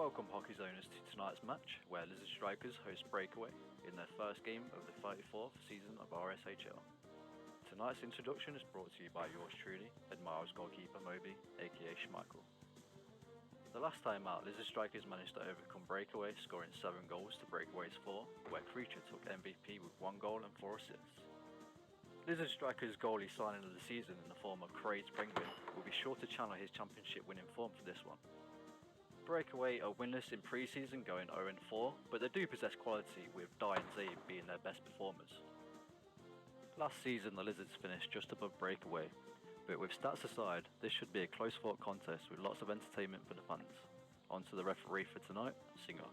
Welcome hockey's owners to tonight's match, where Lizird Strikirs host Breakaway in their first game of the 34th season of RSHL. Tonight's introduction is brought to you by yours truly, Admiral's goalkeeper Moby, aka Schmeichel. The last time out, Lizird Strikirs managed to overcome Breakaway, scoring 7 goals to Breakaway's 4, where Creature took MVP with 1 goal and 4 assists. Lizird Strikirs' goalie signing of the season in the form of Craig Springman will be sure to channel his championship winning form for this one. Breakaway are winless in pre-season, going 0-4, but they do possess quality, with Dye and Zabe being their best performers. Last season the Lizards finished just above Breakaway, but with stats aside, this should be a close-fought contest with lots of entertainment for the fans. On to the referee for tonight, Singer.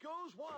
goes wide.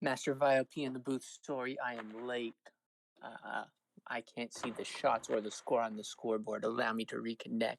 Master VIP in the booth. Sorry, I am late. I can't see the shots or the score on the scoreboard. Allow me to reconnect.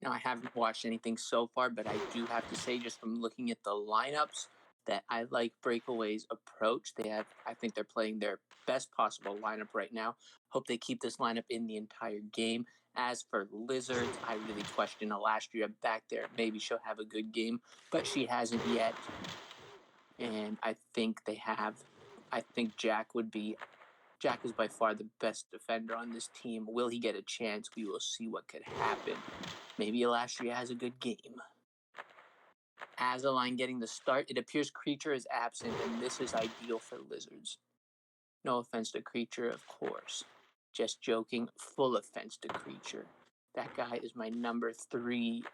Now, I haven't watched anything so far, but I do have to say, just from looking at the lineups, that I like Breakaway's approach. I think they're playing their best possible lineup right now. Hope they keep this lineup in the entire game. As for Lizards, I really question Alastria back there. Maybe she'll have a good game, but she hasn't yet. And I think Jack is by far the best defender on this team. Will he get a chance? We will see what could happen. Maybe Alastria has a good game. Azaline getting the start. It appears Creature is absent, and this is ideal for Lizards. No offense to Creature, of course. Just joking. Full offense to Creature. That guy is my number 3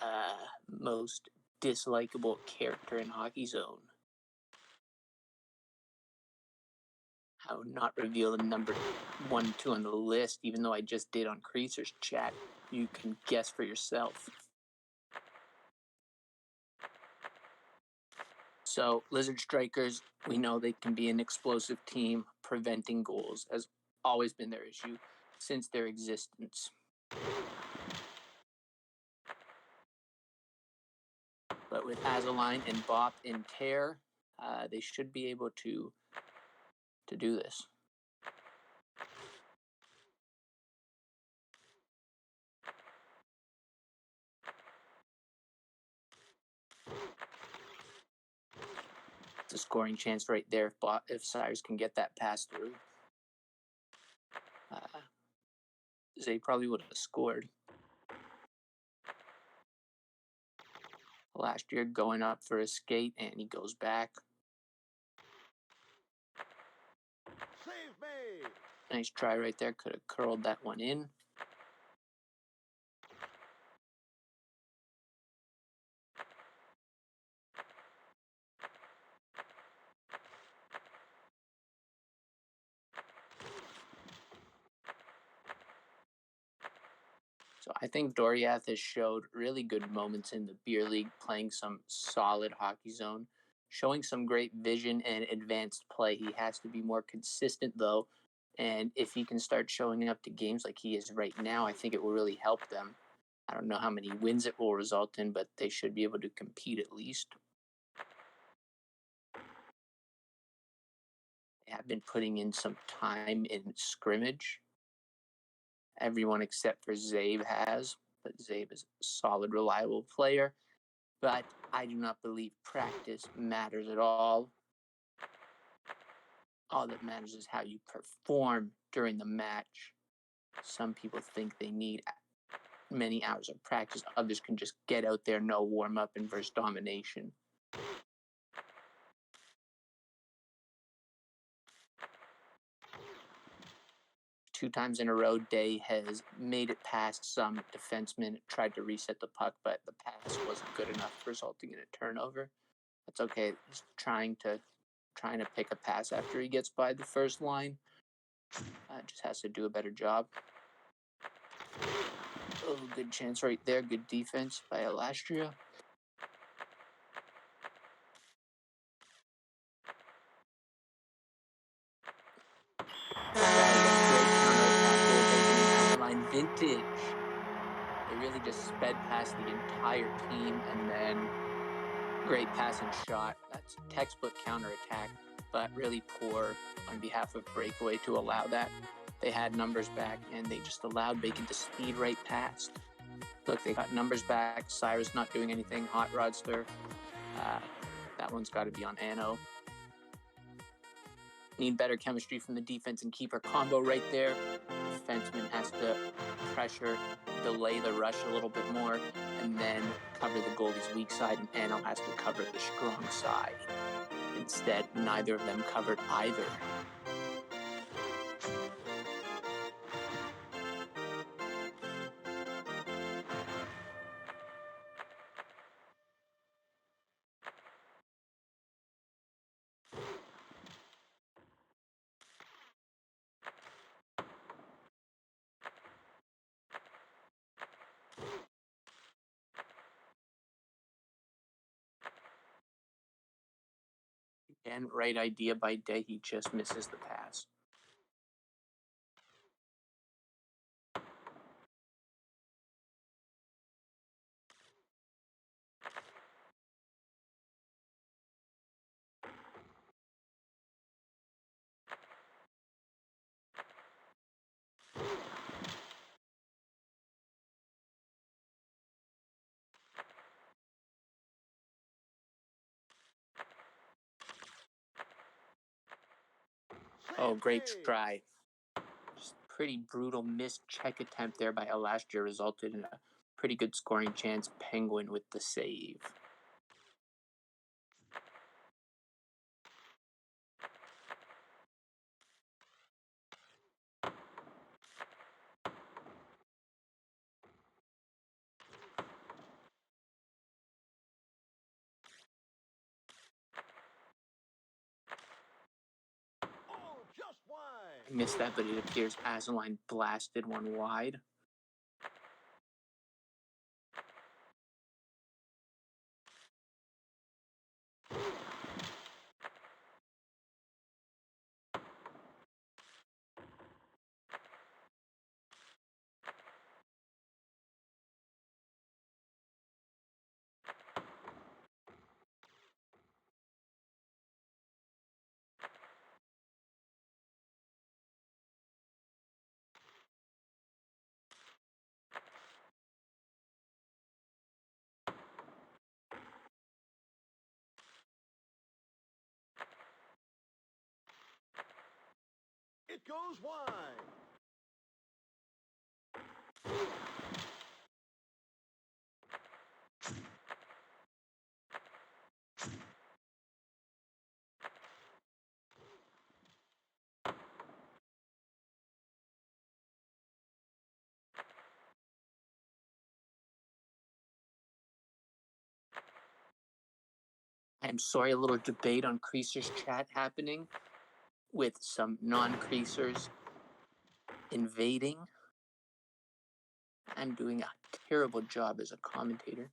most dislikable character in Hockey Zone. I would not reveal the number 1 2 on the list, even though I just did on Creaser's chat. You can guess for yourself. So, Lizard Strikirs, we know they can be an explosive team. Preventing goals has always been their issue since their existence. But with Azaline and Bop and Tear, they should be able to do this. It's a scoring chance right there if Cyrus can get that pass through. They probably would have scored. Last year going up for a skate, and he goes back. Save made. Nice try right there. Could have curled that one in. So I think Doriath has showed really good moments in the beer league, playing some solid Hockey Zone. showing some great vision and advanced play. He has to be more consistent, though. And if he can start showing up to games like he is right now, I think it will really help them. I don't know how many wins it will result in, but they should be able to compete at least. They have been putting in some time in scrimmage. Everyone except for Zabe has, but Zabe is a solid, reliable player. But I do not believe practice matters at all. All that matters is how you perform during the match. Some people think they need many hours of practice. Others can just get out there, no warm-up, and verse domination. Two times in a row, Day has made it past some defensemen, tried to reset the puck, but the pass wasn't good enough, resulting in a turnover. That's okay. He's trying to pick a pass after he gets by the first line. Just has to do a better job. Oh, good chance right there. Good defense by Alastria. Vintage. They really just sped past the entire team, and then great pass and shot. That's textbook counterattack, but really poor on behalf of Breakaway to allow that. They had numbers back, and they just allowed Bacon to speed right past. Look, they got numbers back. Cyrus not doing anything. Hot Rodster. That one's got to be on Anno. Need better chemistry from the defense and keeper combo right there. Defenseman has to pressure, delay the rush a little bit more, and then cover the goalie's weak side, and Anno has to cover the strong side. Instead, neither of them covered either. Again, right idea by Day, he just misses the pass. Oh, great try. Just pretty brutal missed check attempt there by Alastria resulted in a pretty good scoring chance. Penguin with the save. Oh, just wide. I missed that, but it appears Azaline blasted one wide. It goes wide. I'm sorry, a little debate on Creasers chat happening with some non-Creasers invading. I'm doing a terrible job as a commentator.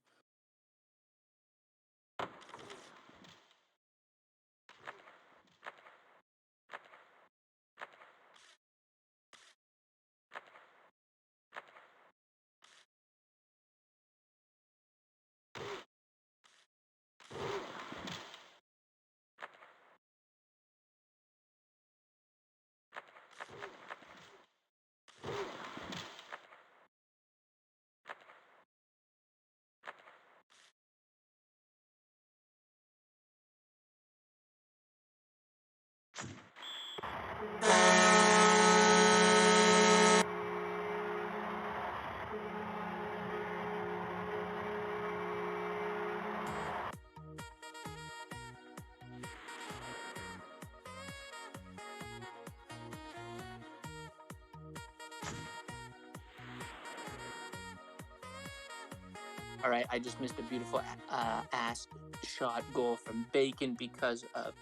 All right, I just missed a beautiful ass shot goal from Bacon because of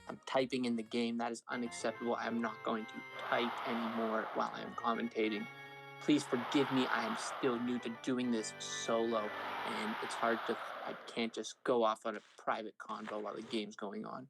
I'm typing in the game. That is unacceptable. I'm not going to type anymore while I am commentating. Please forgive me. I am still new to doing this solo, and it's hard to. I can't just go off on a private convo while the game's going on.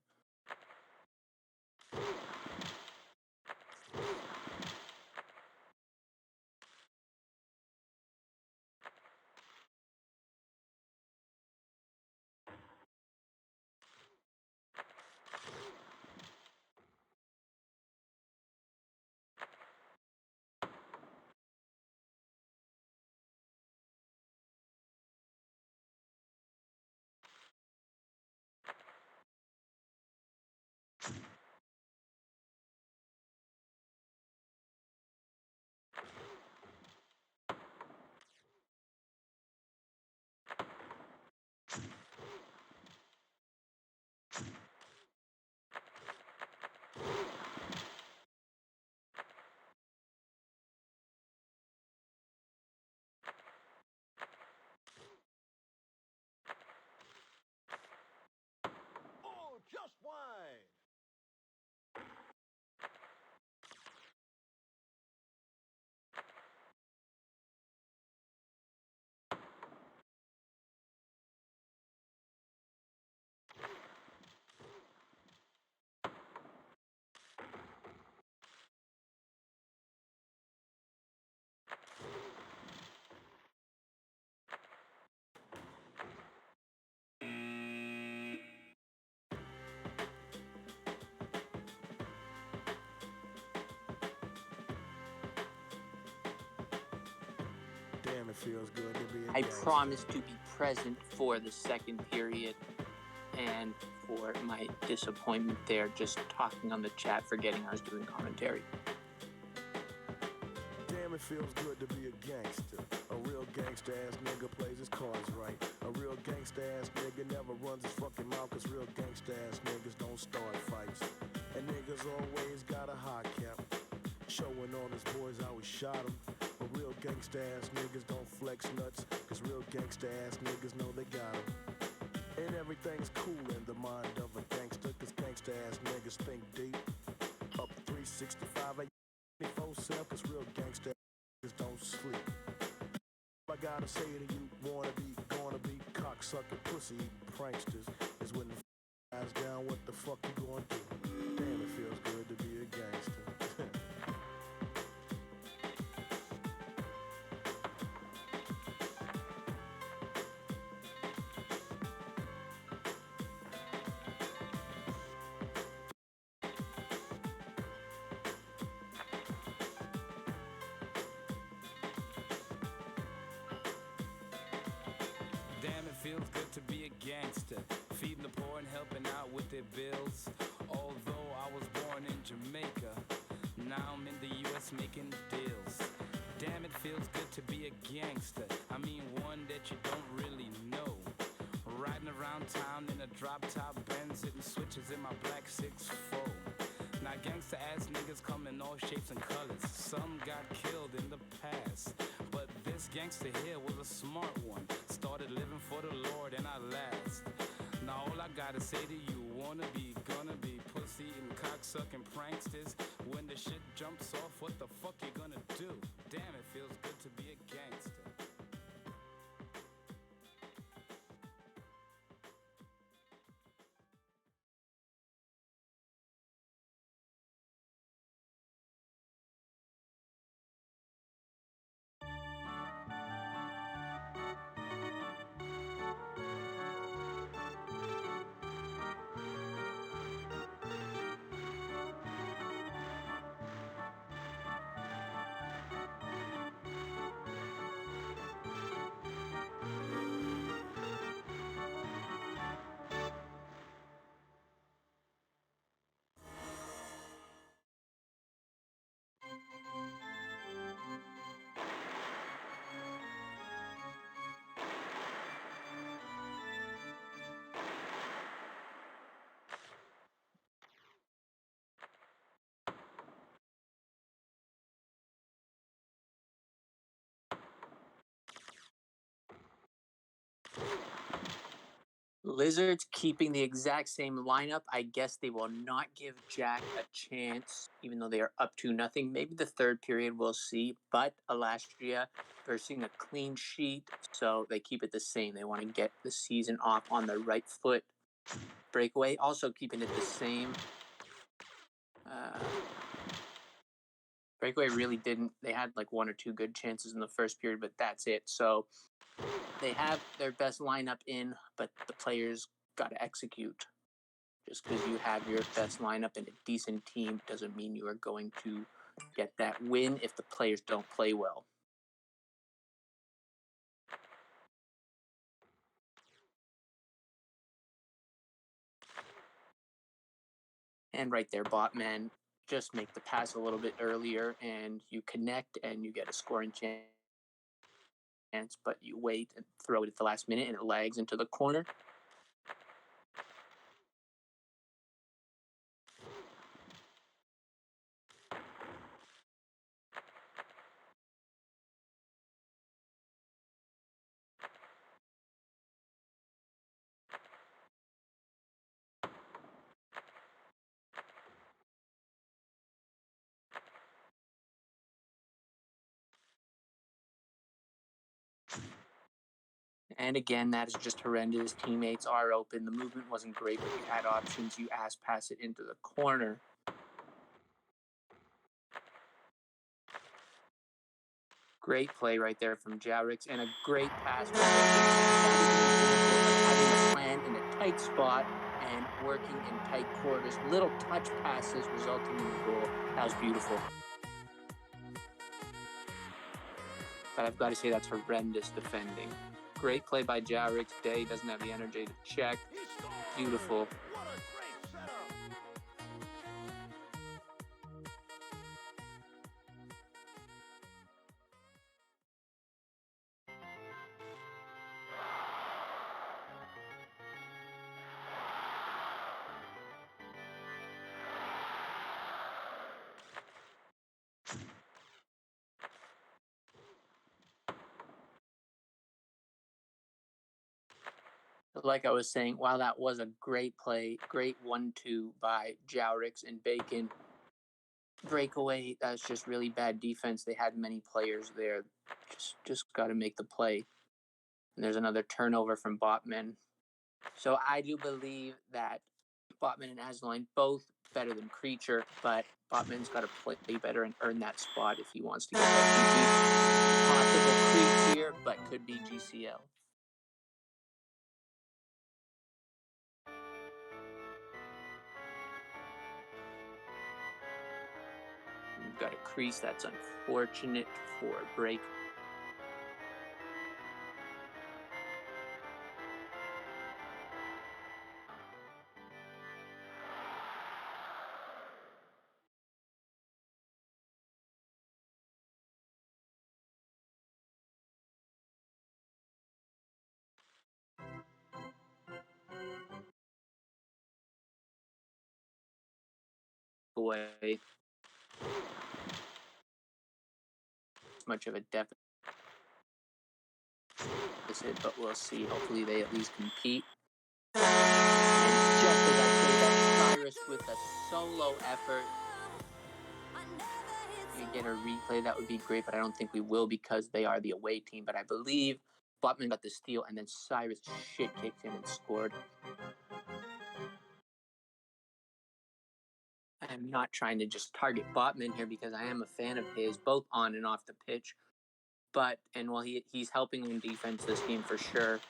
Oh, just wide. Damn, it feels good to be a I gangster. promise to be present for the second period, and for my disappointment there, just talking on the chat, forgetting I was doing commentary. Damn, it feels good to be a gangster. A real gangster ass nigga plays his cards right. A real gangster ass nigga never runs his fucking mouth, cause real gangster ass niggas don't start fights. And niggas always got a high cap, showing all his boys how he shot him. But real gangsta ass niggas don't flex nuts, cause real gangsta ass niggas know they got him. And everything's cool in the mind of a gangster, cause gangsta ass niggas think deep. Up 365 24/7, cause real gangsta ass niggas don't sleep. I gotta say to you, gonna be cocksucker pussy eating pranksters, is when the guys down, what the fuck you gonna do? Damn, it feels good to be a gangster. Damn, it feels good to be a gangster, feeding the poor and helping out with their bills. Although I was born in Jamaica, now I'm in the US making deals. Damn, it feels good to be a gangster, I mean one that you don't really know. Riding around town in a drop-top Benz, hitting switches in my black 6'4". Now gangster ass niggas come in all shapes and colors. Some got killed in the past, but this gangster here was a smart one. Started living for the Lord and I last. Now all I gotta say to you, wanna be, gonna be, pussy and cocksucking pranksters. When the shit jumps off, what the fuck you gonna do? Damn, it feels good to be a gangster. Lizards keeping the exact same lineup. I guess they will not give Jack a chance, even though they are up 2-0. Maybe the third period we'll see, but Alastria versing a clean sheet, so they keep it the same. They want to get the season off on the right foot. Breakaway also keeping it the same. Breakaway really didn't. They had like one or two good chances in the first period, but that's it. So they have their best lineup in, but the players got to execute. Just because you have your best lineup and a decent team doesn't mean you are going to get that win if the players don't play well. And right there, Botman, just make the pass a little bit earlier and you connect and you get a scoring chance, but you wait and throw it at the last minute and it lags into the corner. And again, that is just horrendous. Teammates are open. The movement wasn't great, but you had options. You ass pass it into the corner. Great play right there from Jowrix and a great pass from having a plan in a tight spot and working in tight quarters. Little touch passes resulting in a goal. That was beautiful. But I've got to say that's horrendous defending. Great play by Jowrix. Day doesn't have the energy to check. Beautiful. Like I was saying, while that was a great play, great 1-2 by Jowrix and Bacon. Breakaway, that's just really bad defense. They had many players there. Just got to make the play. And there's another turnover from Botman. So I do believe that Botman and Asline both better than Creature, but Botman's got to play better and earn that spot if he wants to get that possible creep here, but could be GCL. We've got a crease. That's unfortunate for break. Away. Much of a deficit, but we'll see. Hopefully they at least compete. And just as I say that, Cyrus with a solo effort. If we get a replay, that would be great, but I don't think we will because they are the away team. But I believe Botman got the steal, and then Cyrus shit kicked in and scored. I'm not trying to just target Botman here because I am a fan of his, both on and off the pitch. But, and while he's helping on defense this game for sure,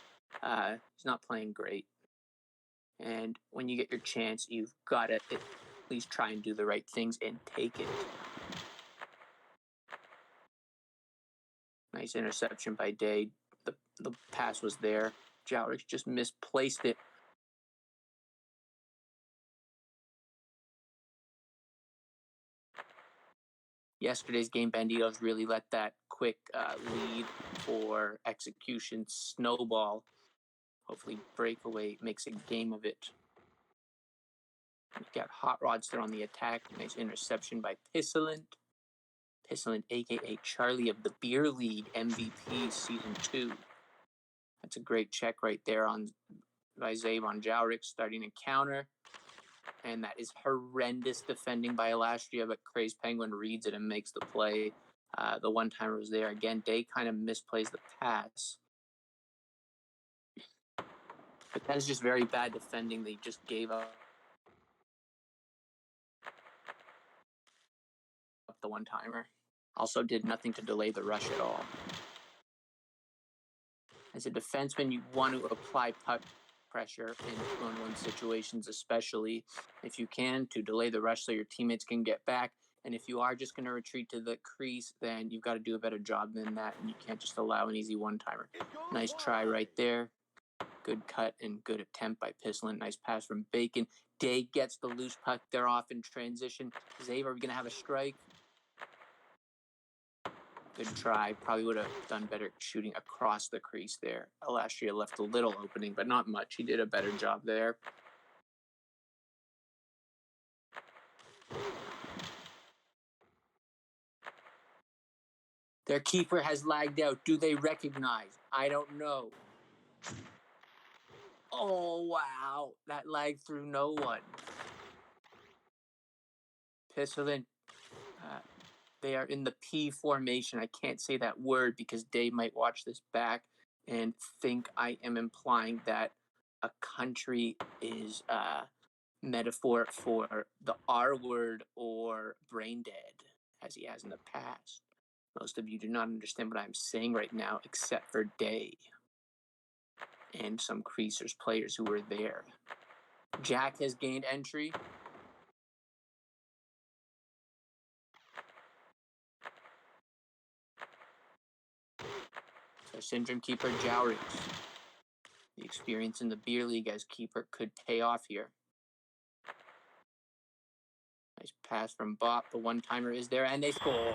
he's not playing great. And when you get your chance, you've got to at least try and do the right things and take it. Nice interception by Day. The pass was there. Jowrix just misplaced it. Yesterday's game, Banditos really let that quick lead for execution snowball. Hopefully Breakaway makes a game of it. We've got Hot Rods there on the attack. Nice interception by Pisselant. Pisselant, a.k.a. Charlie of the Beer League MVP Season 2. That's a great check right there on by Zavon Jowrick, starting a counter. And that is horrendous defending by Alastria, but Craze Penguin reads it and makes the play. The one-timer was there. Again, Day kind of misplays the pass. But that is just very bad defending. They just gave up the one-timer. Also did nothing to delay the rush at all. As a defenseman, you want to apply puck pressure in 2-on-1 situations, especially if you can, to delay the rush so your teammates can get back. And if you are just going to retreat to the crease, then you've got to do a better job than that, and you can't just allow an easy one-timer. Nice try right there. Good cut and good attempt by Pislin. Nice pass from Bacon. Day gets the loose puck. They're off in transition. Zave, are we going to have a strike? Good try. Probably would have done better shooting across the crease there. Alastria left a little opening, but not much. He did a better job there. Their keeper has lagged out. Do they recognize? I don't know. Oh, wow. That lagged through no one. Pislin, they are in the P formation. I can't say that word because Dave might watch this back and think I am implying that a country is metaphor for the R word or brain dead, as he has in the past. Most of you do not understand what I'm saying right now, except for Day and some Creasers players who were there. Jack has gained entry. So Syndrome keeper Jowricks. The experience in the beer league as keeper could pay off here. Nice pass from Bop. The one-timer is there, and they score.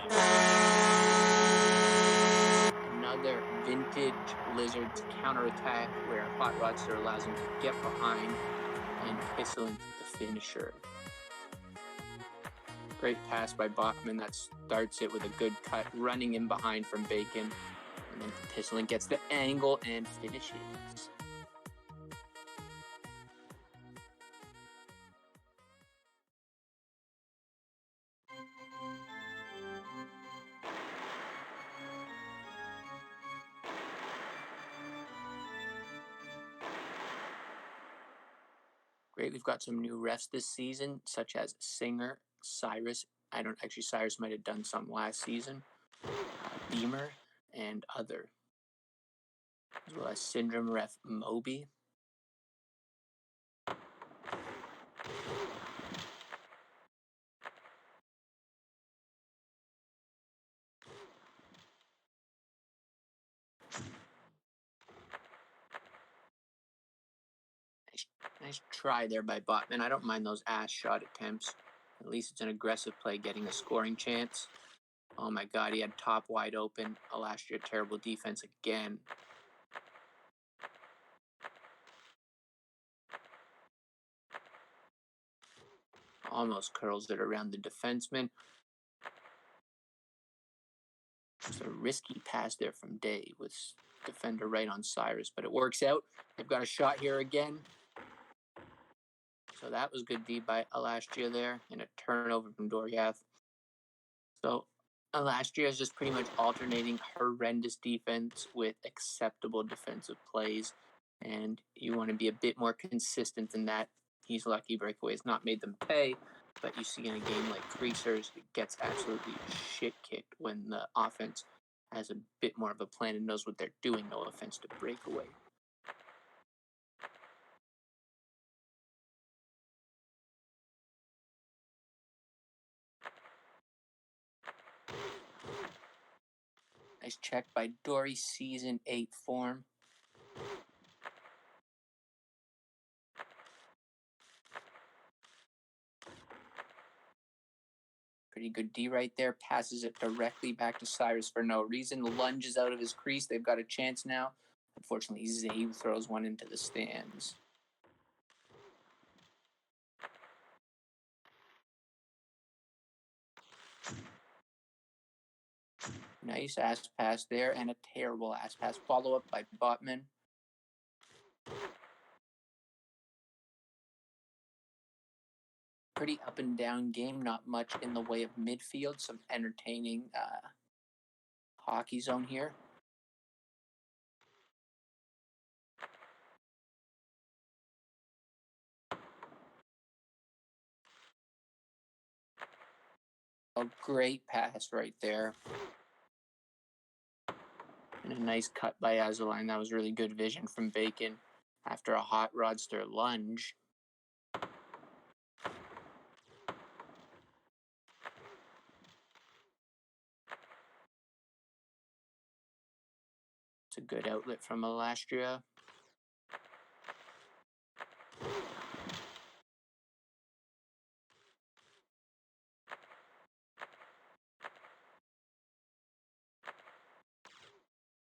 Another vintage Lizards counterattack where Hot Rodster allows him to get behind and Pislin the finisher. Great pass by Bachman that starts it with a good cut, running in behind from Bacon. And then Pislin gets the angle and finishes. Great, we've got some new refs this season, such as Singer, Cyrus. Cyrus might have done some last season. Beamer, and other. As well as Syndrome ref Moby. Nice try there by Botman. I don't mind those ass shot attempts. At least it's an aggressive play getting a scoring chance. Oh my god, he had top wide open. Alastria terrible defense again. Almost curls it around the defenseman. It's a risky pass there from Day with defender right on Cyrus, but it works out. They've got a shot here again. So that was good D by Alastria there, and a turnover from Doryath. So Alastria is just pretty much alternating horrendous defense with acceptable defensive plays, and you want to be a bit more consistent than that. He's lucky Breakaway has not made them pay, but you see in a game like Creasers, it gets absolutely shit kicked when the offense has a bit more of a plan and knows what they're doing, no offense to Breakaway. Nice check by Dory, Season 8 form. Pretty good D right there. Passes it directly back to Cyrus for no reason. Lunges out of his crease. They've got a chance now. Unfortunately, Zabe throws one into the stands. Nice ass pass there and a terrible ass pass. Follow up by Botman. pretty up and down game, not much in the way of midfield, some entertaining hockey zone here. A great pass right there. And a nice cut by Azaline. That was really good vision from Bacon after a hot rodster lunge. It's a good outlet from Alastria.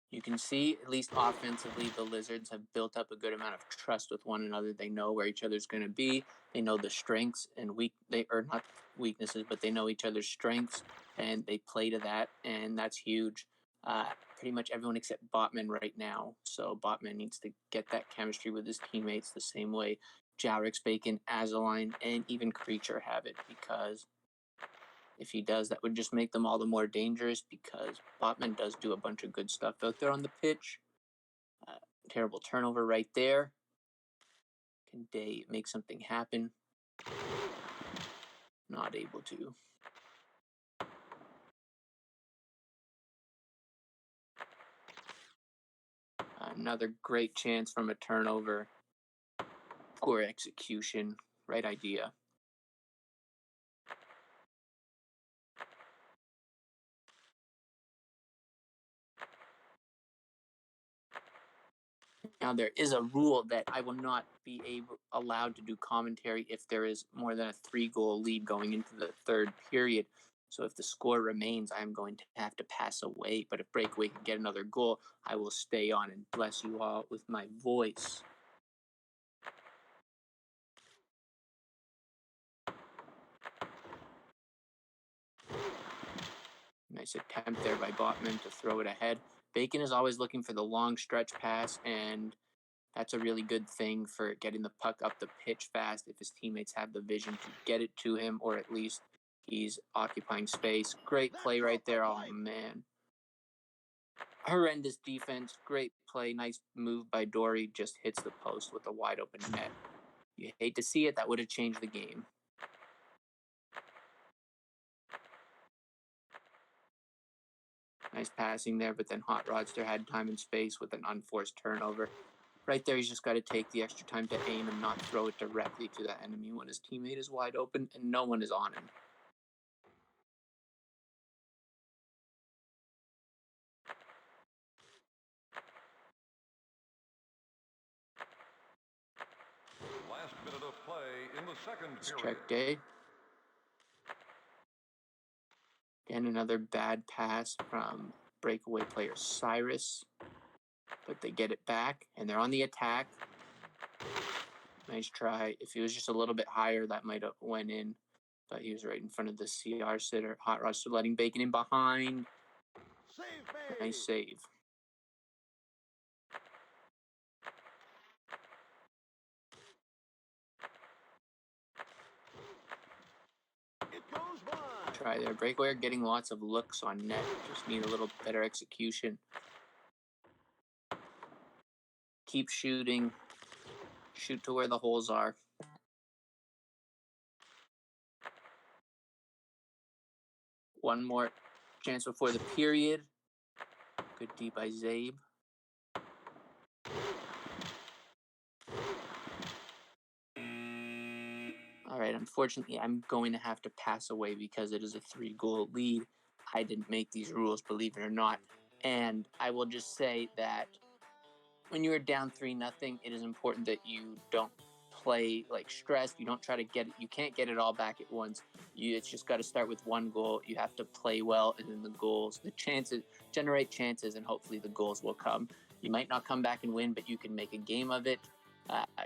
You can see, at least offensively, the Lizards have built up a good amount of trust with one another. They know where each other's going to be. They know the strengths and not weaknesses, but they know each other's strengths, and they play to that, and that's huge. Pretty much everyone except Botman right now. So Botman needs to get that chemistry with his teammates the same way Jowrix, Bacon, Azaline, and even Creature have it, because if he does, that would just make them all the more dangerous, because Botman does do a bunch of good stuff out there on the pitch. Terrible turnover right there. Can Day make something happen? Not able to. Another great chance from a turnover. Poor execution. Right idea. Now, there is a rule that I will not be allowed to do commentary if there is more than a 3-goal lead going into the third period. So if the score remains, I'm going to have to pass away. But if Breakaway can get another goal, I will stay on and bless you all with my voice. Nice attempt there by Botman to throw it ahead. Bacon is always looking for the long stretch pass, and that's a really good thing for getting the puck up the pitch fast if his teammates have the vision to get it to him, or at least he's occupying space. Great play right there. Oh, man. Horrendous defense. Great play. Nice move by Dory. Just hits the post with a wide open net. You hate to see it. That would have changed the game. Nice passing there, but then Hot Rodster had time and space with an unforced turnover. Right there, he's just got to take the extra time to aim and not throw it directly to the enemy when his teammate is wide open and no one is on him. Last minute of play in the second Let's period. check Day. Again, another bad pass from Breakaway player Cyrus. But they get it back, and they're on the attack. Nice try. If he was just a little bit higher, that might have went in. But he was right in front of the CR sitter. Hot Rodster letting Bacon in behind. Save Nice save. It goes wide. Try there. Breakaway are getting lots of looks on net. Just need a little better execution. Keep shooting. Shoot to where the holes are. One more chance before the period. Good D by Zabe. All right, unfortunately, I'm going to have to pass away because it is a 3-goal lead. I didn't make these rules, believe it or not. And I will just say that when you are down 3-0, it is important that you don't play like stressed. You don't try to get it. You can't get it all back at once. It's just got to start with 1 goal. You have to play well, and then the chances, generate chances, and hopefully the goals will come. You might not come back and win, but you can make a game of it.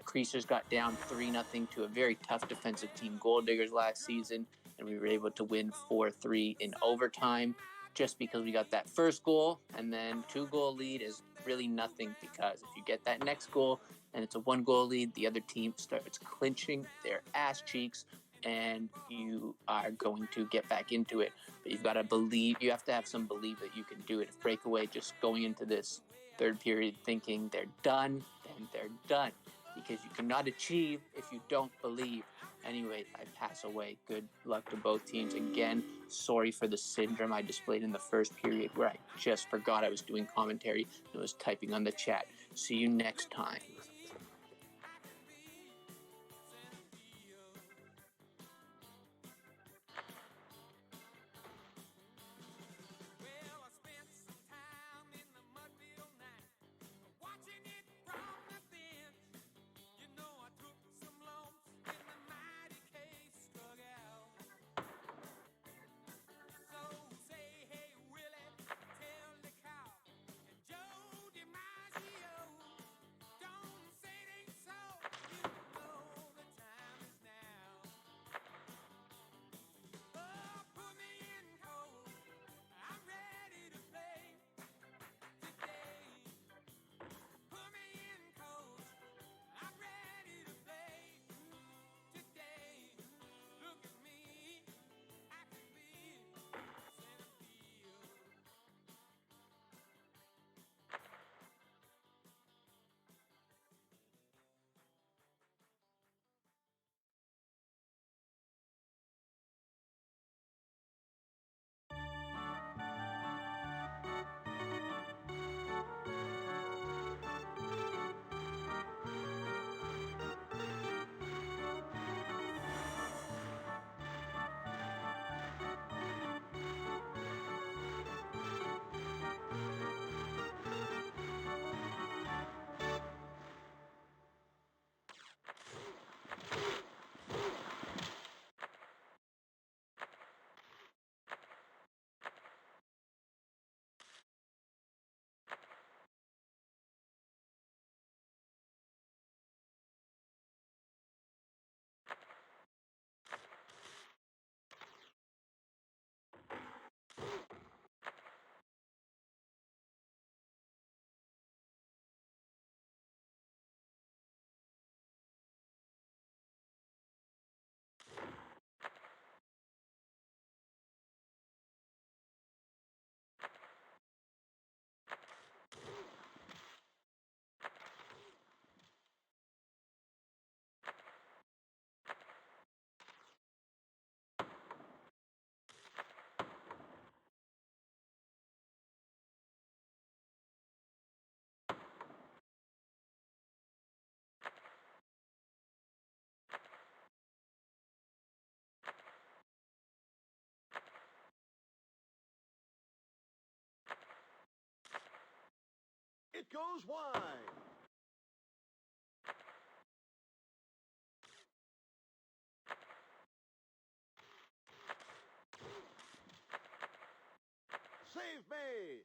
Creasers got down 3-0 to a very tough defensive team, Gold Diggers, last season, and we were able to win 4-3 in overtime just because we got that first goal, and then 2-goal lead is really nothing, because if you get that next goal and it's a 1-goal lead, the other team starts clinching their ass cheeks, and you are going to get back into it. But you've got to believe, you have to have some belief that you can do it. If Breakaway just going into this third period thinking they're done, then they're done. Because you cannot achieve if you don't believe. Anyway, I pass away. Good luck to both teams. Again, sorry for the syndrome I displayed in the first period where I just forgot I was doing commentary and was typing on the chat. See you next time. It goes wide. Save made.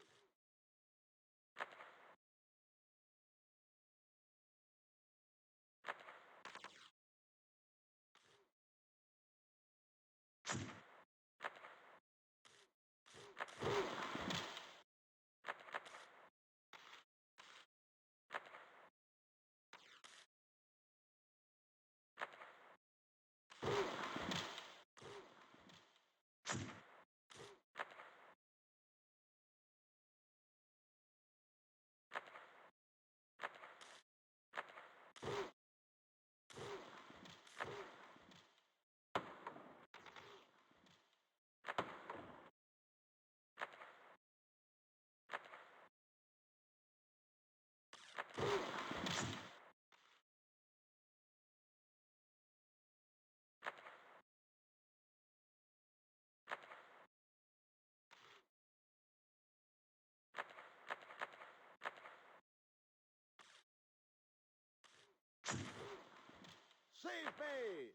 Save made.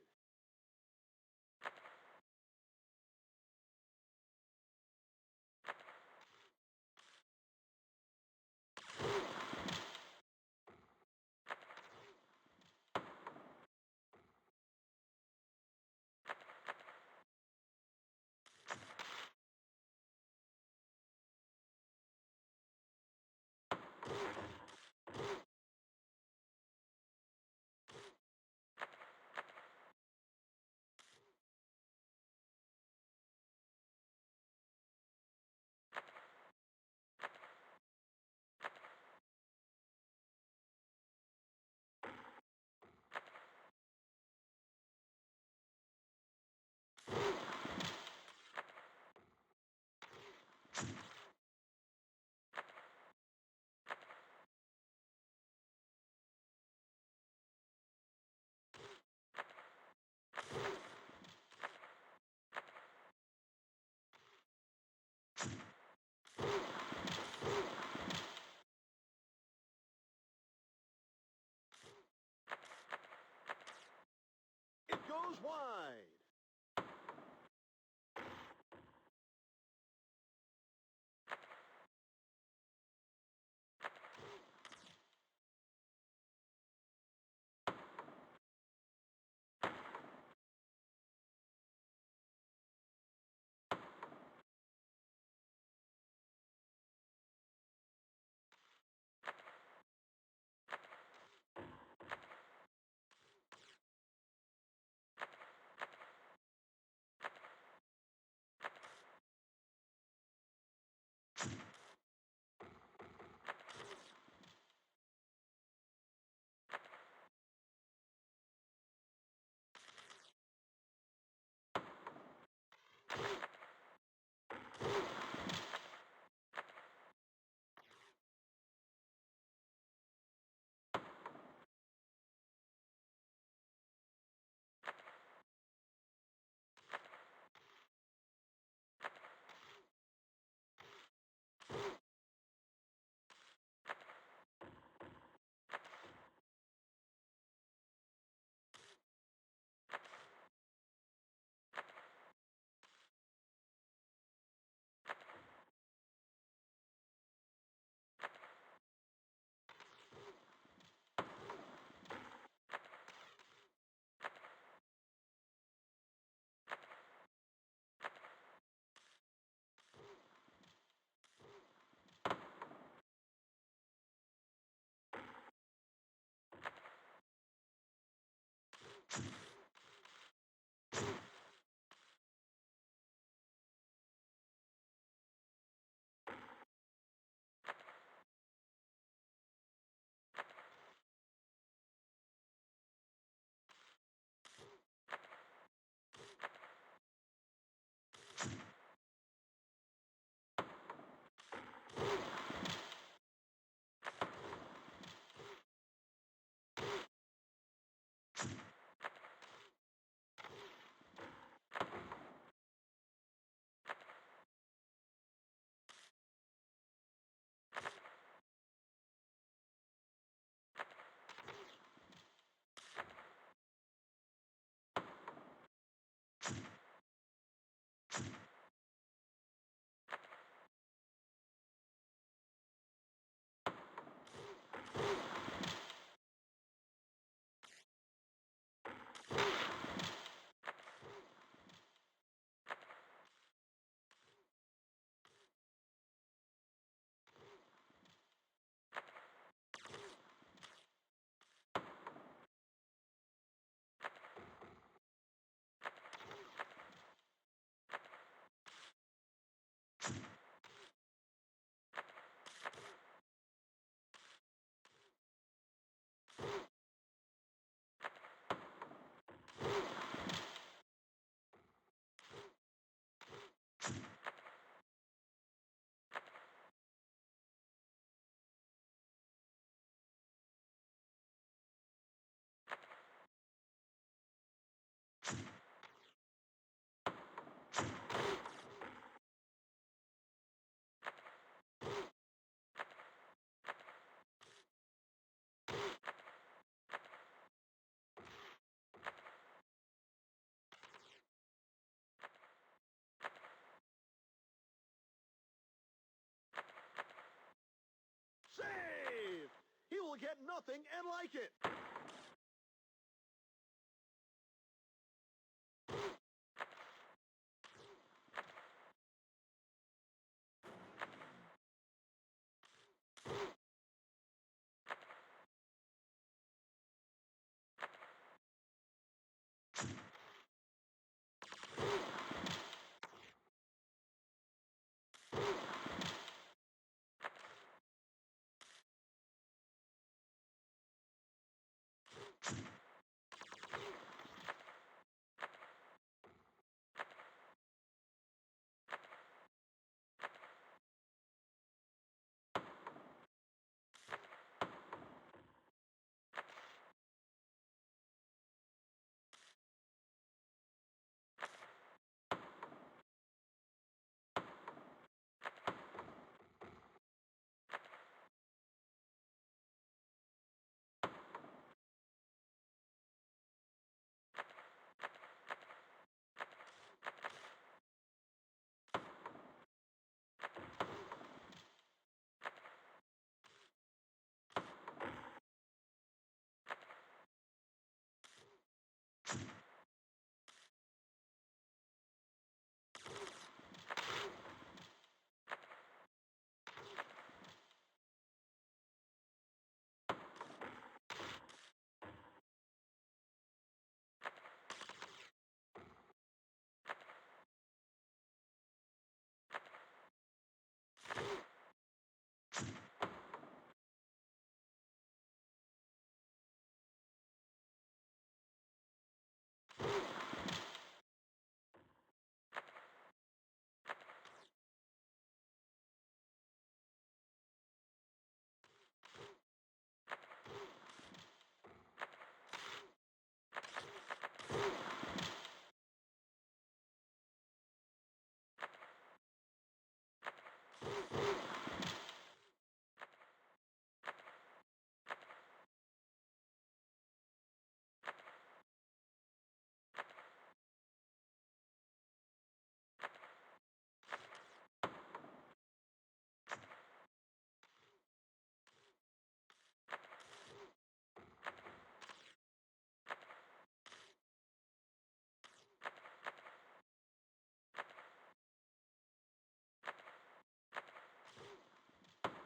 nothing and like it.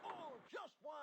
Oh, just why?